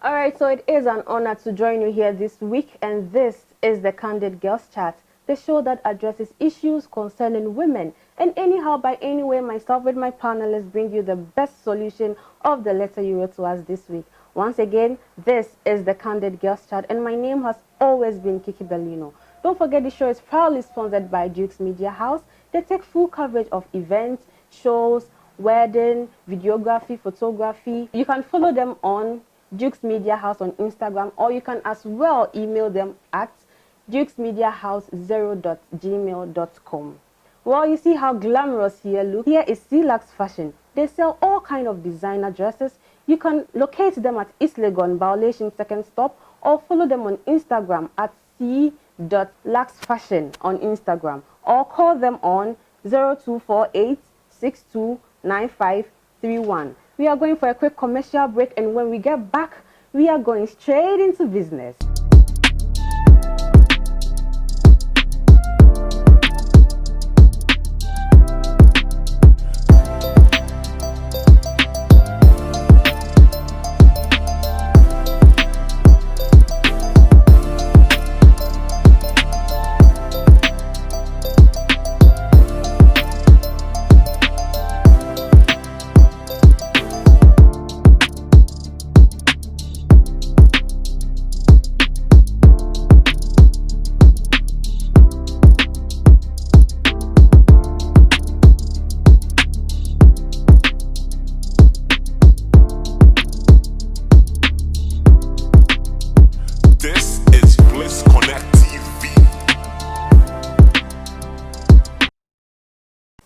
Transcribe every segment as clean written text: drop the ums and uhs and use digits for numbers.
All right, so it is an honor to join you here this week, and this is the Candid Girls Chat, the show that addresses issues concerning women. And anyhow, by any way, myself with my panelists bring you the best solution of the letter you wrote to us this week. Once again, this is the Candid Girls Chat, and my name has always been Kiki Bellino. Don't forget the show is proudly sponsored by Duke's Media House. They take full coverage of events, shows, wedding, videography, photography. You can follow them on Duke's Media House on Instagram, or you can as well email them at dukesmediahouse0.gmail.com. Well, you see how glamorous here look. Here is Clux Fashion. They sell all kind of designer dresses. You can locate them at East Legon, Violation Second Stop, or follow them on Instagram at c.luxfashion on Instagram, or call them on 0248 629531. We are going for a quick commercial break, and when we get back, we are going straight into business.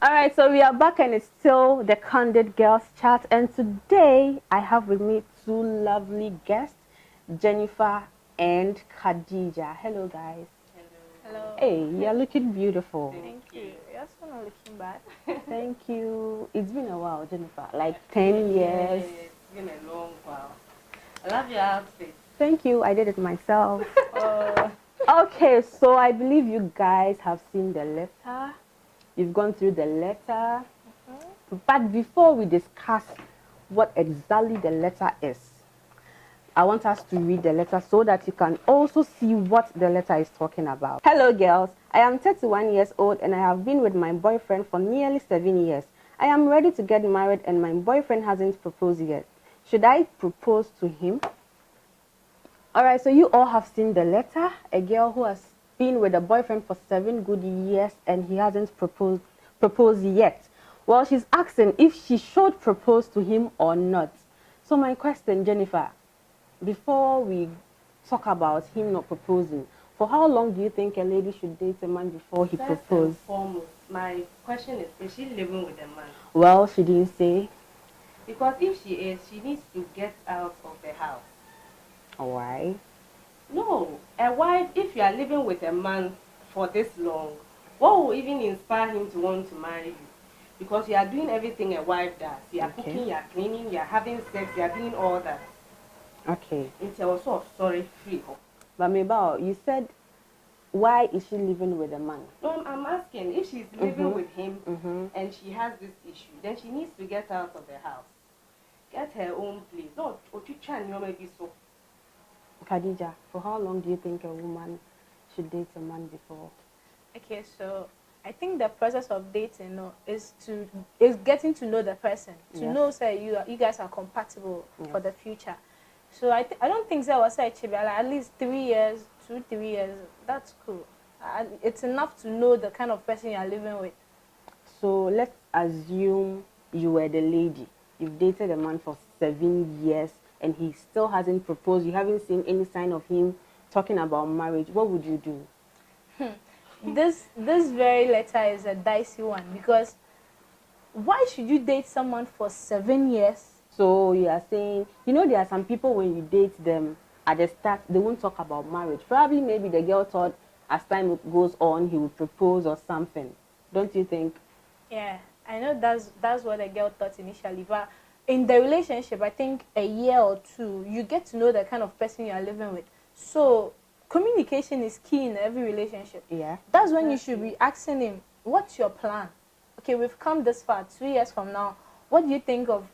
Alright, so we are back and it's still the Candid Girls Chat, and today I have with me two lovely guests, Jennifer and Khadija. Hello guys. Hello. Hey, you're looking beautiful. Thank you. You're also not looking bad. Thank you. It's been a while, Jennifer, like 10 years. It's been a long while. I love your outfit. Thank you, I did it myself. Okay, so I believe you guys have seen the letter. You've gone through the letter. But before we discuss what exactly the letter is, I want us to read the letter so that you can also see what the letter is talking about. Hello girls, I am 31 years old and I have been with my boyfriend for nearly 7 years. I am ready to get married and my boyfriend hasn't proposed yet. Should I propose to him? Alright, so you all have seen the letter. A girl who has been with a boyfriend for 7 good years and he hasn't proposed yet. Well, she's asking if she should propose to him or not. So my question, Jennifer, before we talk about him not proposing, for how long do you think a lady should date a man before he proposes? First and foremost, my question is she living with a man? Well, she didn't say. Because if she is, she needs to get out of the house. Why? No, a wife, if you are living with a man for this long, what will even inspire him to want to marry you? Because you are doing everything a wife does. You are cooking, you are cleaning, you are having sex, you are doing all that. Okay. It's also a story free. But Mabel, you said, why is she living with a man? No, I'm asking, if she's living with him and she has this issue, then she needs to get out of the house. Get her own place. No, so. Khadija, for how long do you think a woman should date a man before? Okay, so I think the process of dating is getting to know the person, to know say you guys are compatible for the future. So I don't think that was at least 3 years, 2-3 years. That's cool. It's enough to know the kind of person you are living with. So let's assume you were the lady. You've dated a man for 7 years and he still hasn't proposed. You haven't seen any sign of him talking about marriage. What would you do? This very letter is a dicey one, because why should you date someone for 7 years? So you are saying, you know, there are some people when you date them at the start, they won't talk about marriage. Probably maybe the girl thought as time goes on he would propose or something. Don't you think? Yeah, I know that's what the girl thought initially, but in the relationship, I think a year or two, you get to know the kind of person you are living with. So communication is key in every relationship. Yeah. That's when you should be asking him, what's your plan? Okay, we've come this far, 2 years from now. What do you think of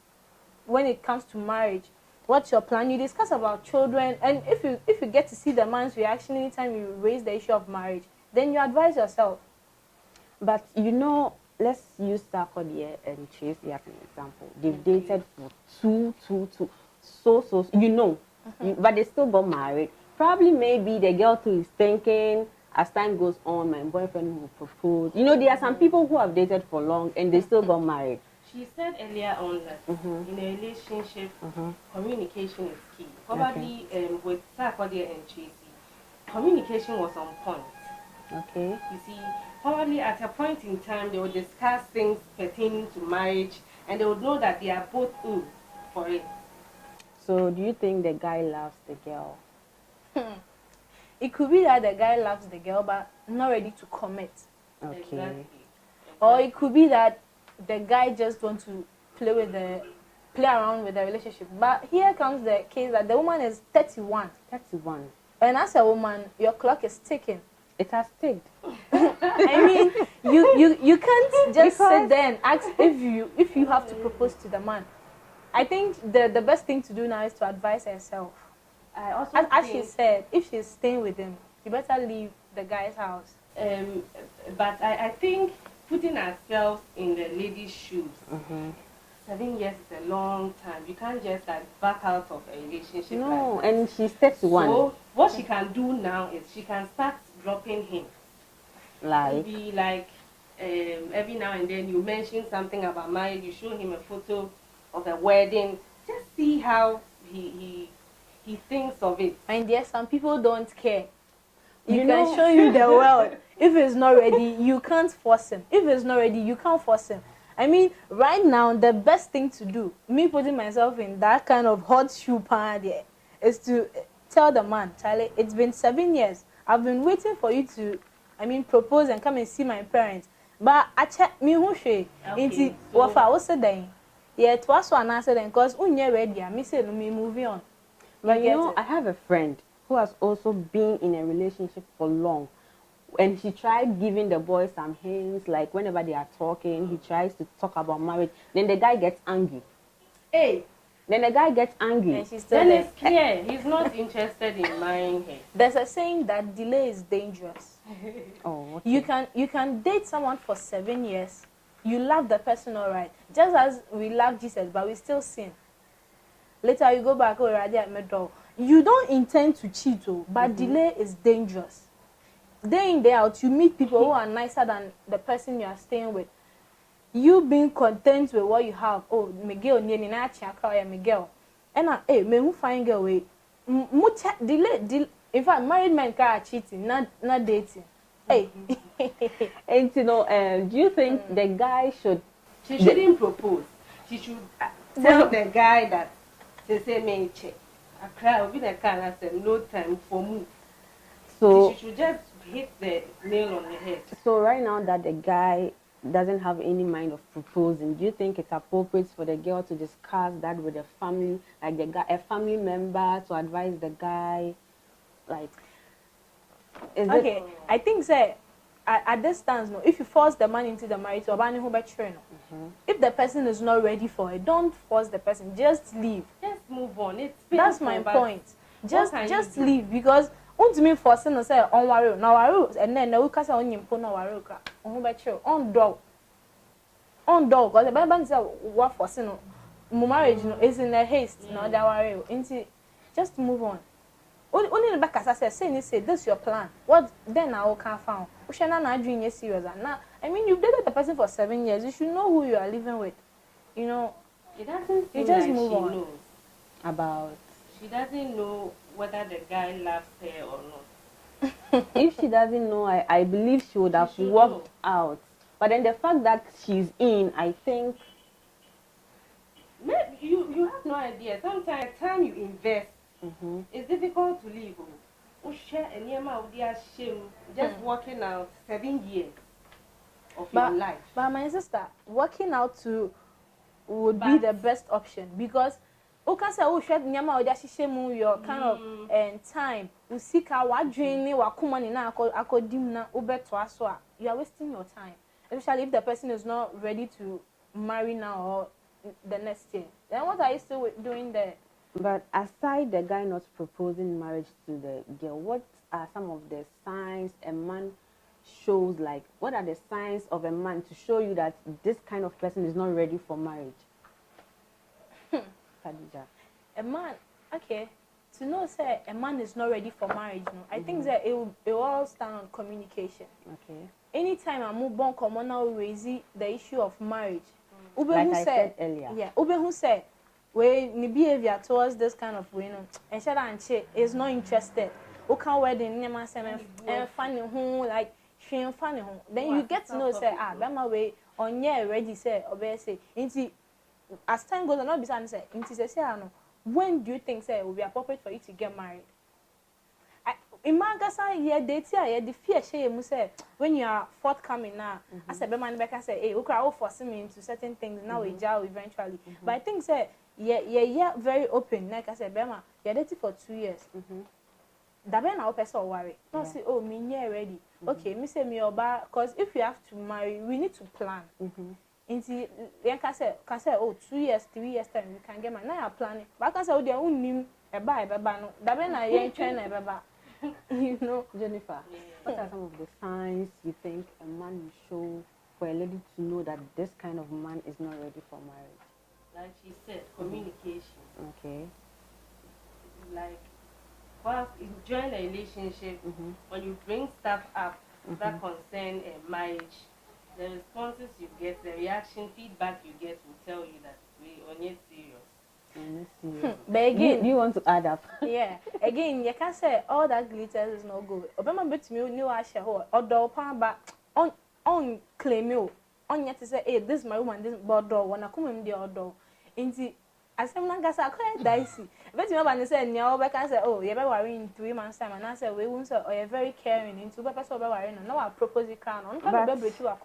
when it comes to marriage? what's your plan? You discuss about children, and if you get to see the man's reaction anytime you raise the issue of marriage, then you advise yourself. But you know, let's use Sarkodie and Tracy as an example. They've dated for so you know, but they still got married. Probably maybe the girl too is thinking, as time goes on, my boyfriend will propose. You know, there are some people who have dated for long and they still got married. She said earlier on that in a relationship, communication is key. Probably with Sarkodie and Tracy, communication was on point. Okay. You see, probably at a point in time, they would discuss things pertaining to marriage and they would know that they are both in for it. So, do you think the guy loves the girl? It could be that the guy loves the girl but not ready to commit. Okay. Exactly. Or it could be that the guy just wants to play around with the relationship. But here comes the case that the woman is 31. 31. And as a woman, your clock is ticking. It has ticked. I mean, you can't just sit there and ask if you have to propose to the man. I think the best thing to do now is to advise herself. I also as she said, if she's staying with him, you better leave the guy's house. But I think putting ourselves in the lady's shoes, 7 years is a long time. You can't just back out of a relationship. No, like that. and she's 31. So what she can do now is she can start dropping hints. Maybe like every now and then you mention something about marriage, you show him a photo of a wedding, just see how he thinks of it. And yes, some people don't care. You can show him the world. If he's not ready, you can't force him. If he's not ready, you can't force him. I mean, right now, the best thing to do, me putting myself in that kind of hot shoe pan there, is to tell the man, Charlie, it's been 7 years. I've been waiting for you to, propose and come and see my parents. But I check me who she. Into what I was saying. Yeah, it was one answer then, because when you're ready, I say me moving on. But you know, I have a friend who has also been in a relationship for long. And she tried giving the boy some hints, like whenever they are talking, he tries to talk about marriage. Then the guy gets angry. Hey! Then the guy gets angry. And she's still then it's clear he's not interested in marrying her. There's a saying that delay is dangerous. Oh, okay. You can date someone for 7 years. You love the person all right. Just as we love Jesus, but we still sin. Later you go back, oh, already at my door. You don't intend to cheat, but delay is dangerous. Day in, day out, you meet people who are nicer than the person you are staying with. You being content with what you have. Oh, Miguel, Miguel. And me who find girl way. Delay. In fact, married men are cheating, not dating. Hey. And you know, do you think the guy should? She shouldn't propose. She should tell the guy that they say me check. I cry over the car and I said no time for move. So she should just hit the nail on the head. So right now that the guy doesn't have any mind of proposing, do you think it's appropriate for the girl to discuss that with the family, like the guy, a family member, to advise the guy, like? Okay, I think say at this stance, no. If you force the man into the marriage, if the person is not ready for it, don't force the person. Just leave. Just move on. That's my point. Just leave, because me forcing to say on worry now and then we can say on you no worry on dog because the Bible says what forcing marriage is in a haste no that worry just move on. Only the back as I say this is your plan. What then I can found. We shall not dream you serious and now you've dated the person for 7 years. You should know who you are living with. You know, it doesn't seem you just like move she on. knows About. She doesn't know whether the guy loves her or not. If she doesn't know, I believe she would have walked out. But then the fact that she's in, I think. Maybe you have no idea. Sometimes time you invest, it's difficult to leave. Just working out 7 years of your life. But my sister, working out would be the best option, because you can say your kind of time. You seek out what dreaming, what kumani na akodim you are wasting your time. Especially if the person is not ready to marry now or the next year. Then what are you still doing there? But aside the guy not proposing marriage to the girl, what are some of the signs a man shows, like what are the signs of a man to show you that this kind of person is not ready for marriage? Khadija. A man, okay, to know say a man is not ready for marriage, no, I think that it will all stand on communication. Okay. Anytime I move on, come on now raise the issue of marriage. Like I said earlier. Yeah, Ube who said, when the behavior towards this kind of way, no, and Shada and Che is not interested. Okay, wedding, never say, and funny who like she and funny who. Then you get to know, say, that my way on yeah, ready, say, obey, say, into as time goes on, not be say, into say, no. When do you think say it will be appropriate for you to get married? In Magasa, yeah, date here, the fear shame say when you are forthcoming now. I said, "Be man, Becca say, hey, we can all force me into certain things. Now we jail eventually." But I think say, yeah, very open. Like I said, Bema, you're dating for 2 years. That be now person worry. Not say, oh, me yeah ready. Okay, me say me oba, cause if you have to marry, we need to plan. Into yeah, can say, oh, 2 years, 3 years time we can get married. Now you're planning. But I can say, oh, their own name, a buy, no. That be now you're trying to you know, Jennifer, what are some of the signs you think a man will show for a lady to know that this kind of man is not ready for marriage? Like she said, communication. Okay. Like, whilst you join a relationship, when you bring stuff up that concern marriage, the responses you get, the reaction, feedback you get will tell you that we are not serious. But again, do you want to add up? Yeah. Again, you can say all that glitters is not good. Obama bet me new asha or door pan back on claim you. On yet to say, hey, this is my woman, this border, when I come in the order. Indeed, as I'm not gonna quite dicey. But you know, when they say, no, I can say, oh, you're worrying in 3 months' time, and I say, we won't say, oh, you're very caring into the person worrying. No, I propose you can.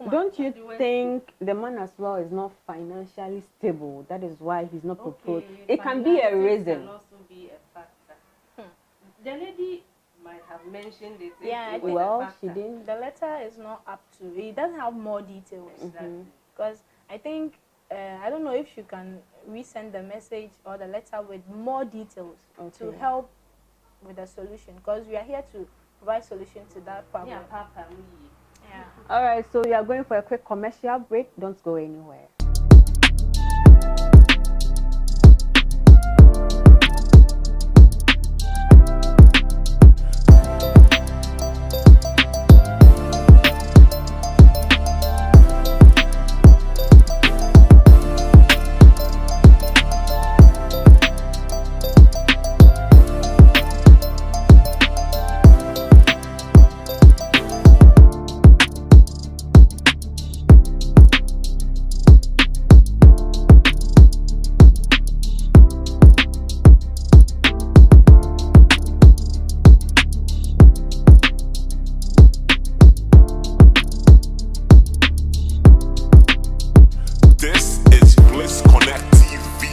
Don't you think the man as well is not financially stable? That is why he's not proposed. It can be a reason. Can also be a factor. The lady might have mentioned it. Yeah, well, she didn't. The letter is not up to. It doesn't have more details. Because I think I don't know if you can resend the message or the letter with more details to help with the solution. Because we are here to provide solution to that problem. Yeah. All right, so we are going for a quick commercial break. Don't go anywhere. This is blissconnecttv.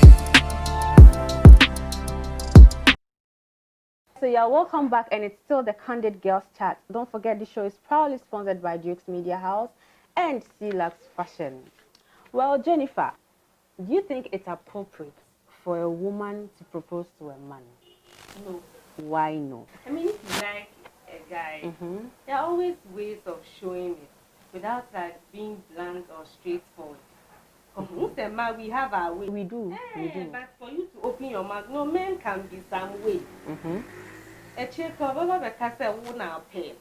So yeah, welcome back, and it's still the Candid Girls Chat. Don't forget, the show is proudly sponsored by Duke's Media House and Lux Fashion. Well, Jennifer, do you think it's appropriate for a woman to propose to a man? No. Why no? I mean, if you like a guy, there are always ways of showing it without like being blunt or straightforward. We have our way. We do. But for you to open your mouth, no, men can be some way. A chick of a castle won't now pay.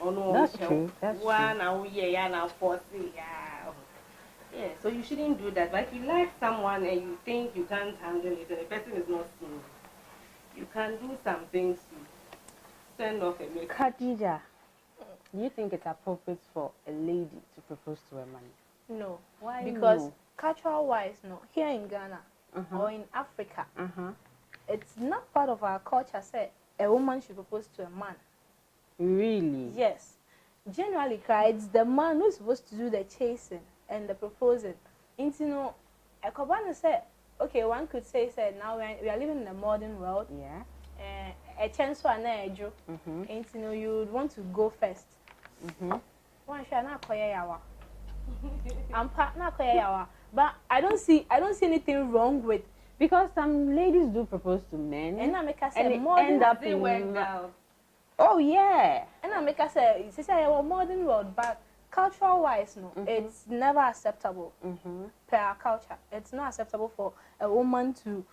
Oh no, that's true. That's one hour, yeah, now 40. Yeah, so you shouldn't do that. But if you like someone and you think you can't handle it and the person is not seeing you can do some things to send off a message. Khadija, do you think it's appropriate for a lady to propose to a man? No. Why? Because cultural-wise, no. Here in Ghana or in Africa, it's not part of our culture. Say a woman should propose to a man. Really? Yes. Generally, it's the man who's supposed to do the chasing and the proposing. And you know, a Kobana said, okay, one could say now we are living in a modern world. Yeah. A chance for an edge. And you know, you would want to go first. One shall not call I'm partner, but I don't see anything wrong with Because some ladies do propose to men. And I make us and say it more end than up They in work out. Oh yeah. and I make us say our modern world, but cultural wise, no, it's never acceptable per our culture. It's not acceptable for a woman to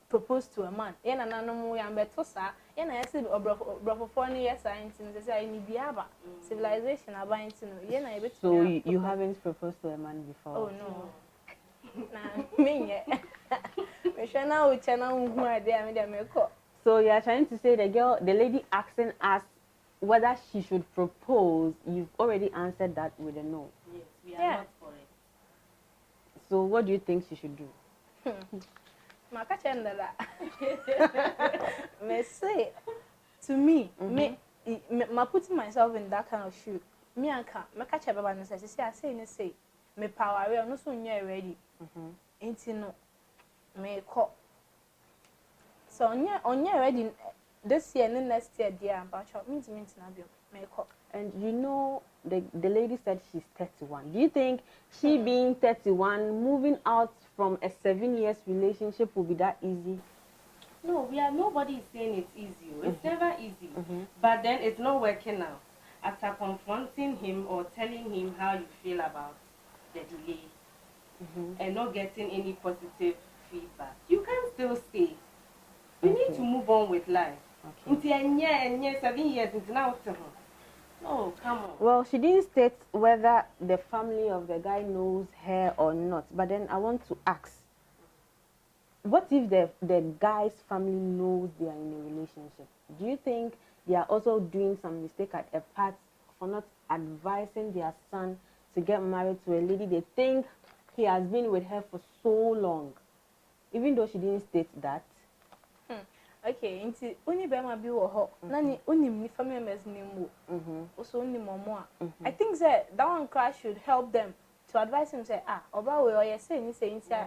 propose to a man. Yen na no mo yan beto sa. Yen na yesi obrofo for ni yes science ni say ni biaba civilization about no. Yen na beto. So you haven't proposed to a man before? Oh no. Nah, me yet. Me shana u chana hu ade am dey me ko. So you are trying to say the lady asking us whether she should propose, you've already answered that with a no. Yes, we are not for it. So what do you think she should do? Makachendala. Me say to me, me putting myself in that kind of shoe. Me anka makache baba no say me power we no so nya ready. Enti no me ko. So onya ready this year and next year dear about means na bio me ko. And you know the lady said she's 31. Do you think she being 31 moving out from a 7 years relationship will be that easy? No, nobody is saying it's easy. It's never easy. But then it's not working now. After confronting him or telling him how you feel about the delay and not getting any positive feedback, you can still stay. You need to move on with life. Until 7 years into now. No, come on. Well, she didn't state whether the family of the guy knows her or not. But then I want to ask, what if the guy's family knows they are in a relationship? Do you think they are also doing some mistake at a part for not advising their son to get married to a lady they think he has been with her for so long, even though she didn't state that? Okay, nti oni be ma bi wo ho na ni onim ni family members ni mu also onim omo a I think that one class should help them to advise him say oba we o say ni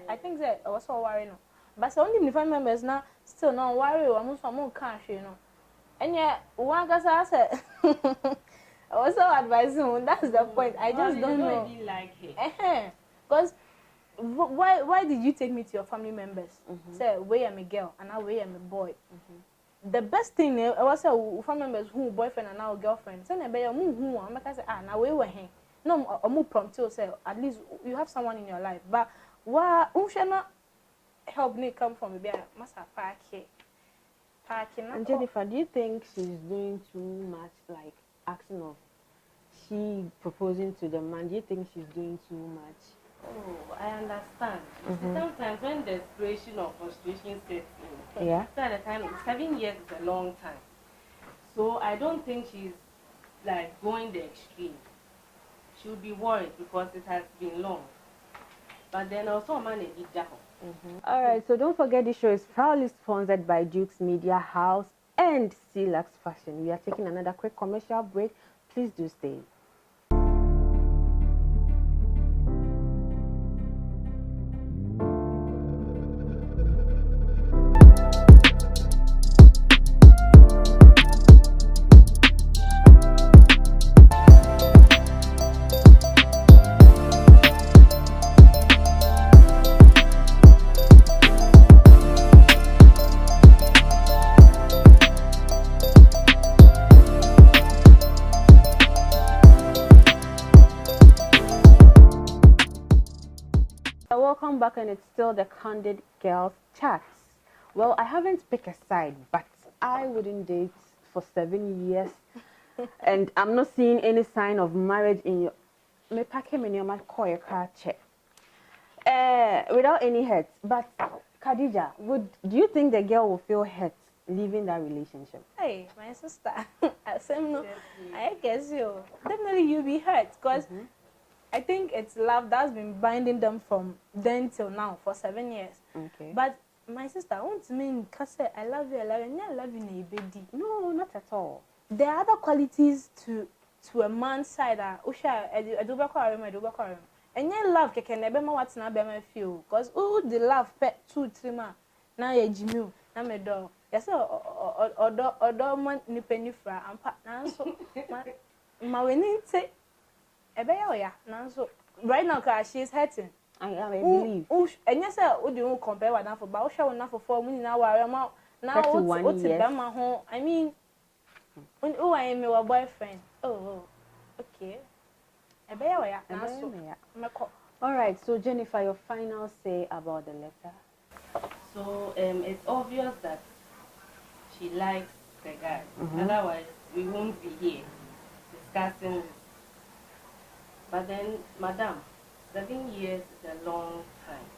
I think that also worry no but so onim ni family members na still no worry o mo so mo kan hwe no enye one gasa say also advise him. That's the point. I just don't know. Really like it. Because why did you take me to your family members? Say, where am a girl and now where am a boy? The best thing I was say family members who boyfriend and now girlfriend. Say, "Nebe who I'm say now where we hang." No, I'm more prompt to say at least you have someone in your life. But why should not help me come from maybe must have parking. And Jennifer, do you think she's doing too much, like asking of she proposing to the man? Do you think she's doing too much? Oh, I understand. Sometimes when desperation or frustration sets in, at the time 7 years is a long time. So I don't think she's like going the extreme. She'll be worried because it has been long. But then also man a big down. All right, so don't forget this show is proudly sponsored by Duke's Media House and Clux Fashion. We are taking another quick commercial break. Please do stay. Welcome back, and it's still the Candid Girls Chats. Well, I haven't picked a side, but I wouldn't date for 7 years, and I'm not seeing any sign of marriage in your. Without any hurt. But Khadija, do you think the girl will feel hurt leaving that relationship? Hey, my sister, I guess you definitely you'll be hurt because. I think it's love that's been binding them from then till now for 7 years. Okay. But my sister, I want to mean, cause I love you, I love you, baby. No, not at all. There are other qualities to a man's side that I do back. And yeah, love can never what's not be my feel. Cause the love pet 2-3 months. Now you Jimmy, now me dog. Yes, or man ni penny fra and pat now so my winning say. Right now, cause she's hurting. I believe. And yes, I would you compare with enough about show enough for me now. Now, what's it? I mean, when I am your boyfriend. Oh, okay. All right, so Jennifer, your final say about the letter. So it's obvious that she likes the guy. Otherwise, we won't be here discussing this. But then, madam, 7 years is a long time.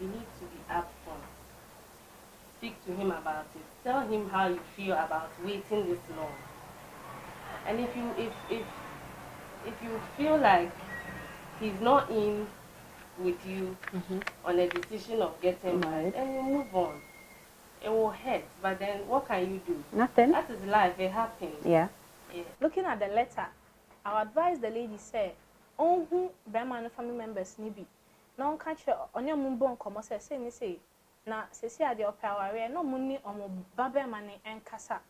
You need to be upfront. Speak to him about it. Tell him how you feel about waiting this long. And if you feel like he's not in with you on a decision of getting married, and you move on. It will hurt, but then what can you do? Nothing. That is life. It happens. Yeah. Looking at the letter, I would advise the lady say, "Oh, who Berman family members nibi. No catch on your mumbo come say, na say at the opera no money on Babbe money and Casa.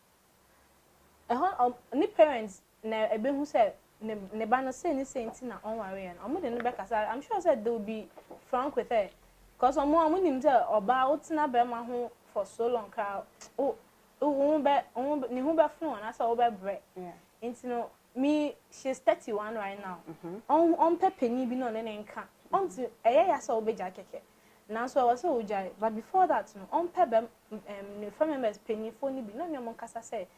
Ni parents ne ebe who said ne banner say ni say na on worry and I'm sure said they will be frank with her. Because on more money about na Berman who for so long crowd. Oh, ni who be flown as over bread. Yeah. Into me, she's 31 right now. On penny be on any income. On to a so be jacket. Now so I was so jai, but before that, on pebble family members penny for ni be no more casa say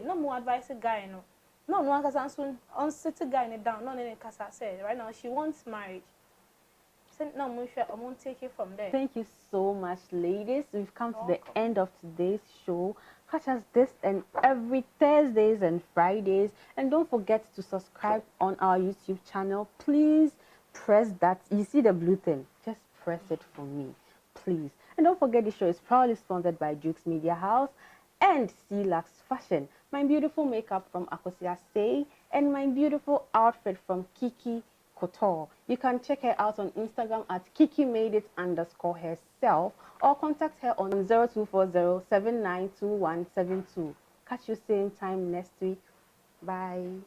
no more advice a guy no one can soon on sit a guy down, no any casa say right now she wants marriage. No, I won't take it from there. Thank you so much, ladies. We've come to the end of today's show. Catch us this and every Thursdays and Fridays. And don't forget to subscribe on our YouTube channel. Please press that. You see the blue thing? Just press it for me, please. And don't forget the show is proudly sponsored by Jukes Media House and Lux Fashion. My beautiful makeup from Akosia Say and my beautiful outfit from Kiki Couture. You can check her out on Instagram at kiki_made_it_herself or contact her on 0240 792172. Catch you same time next week. Bye.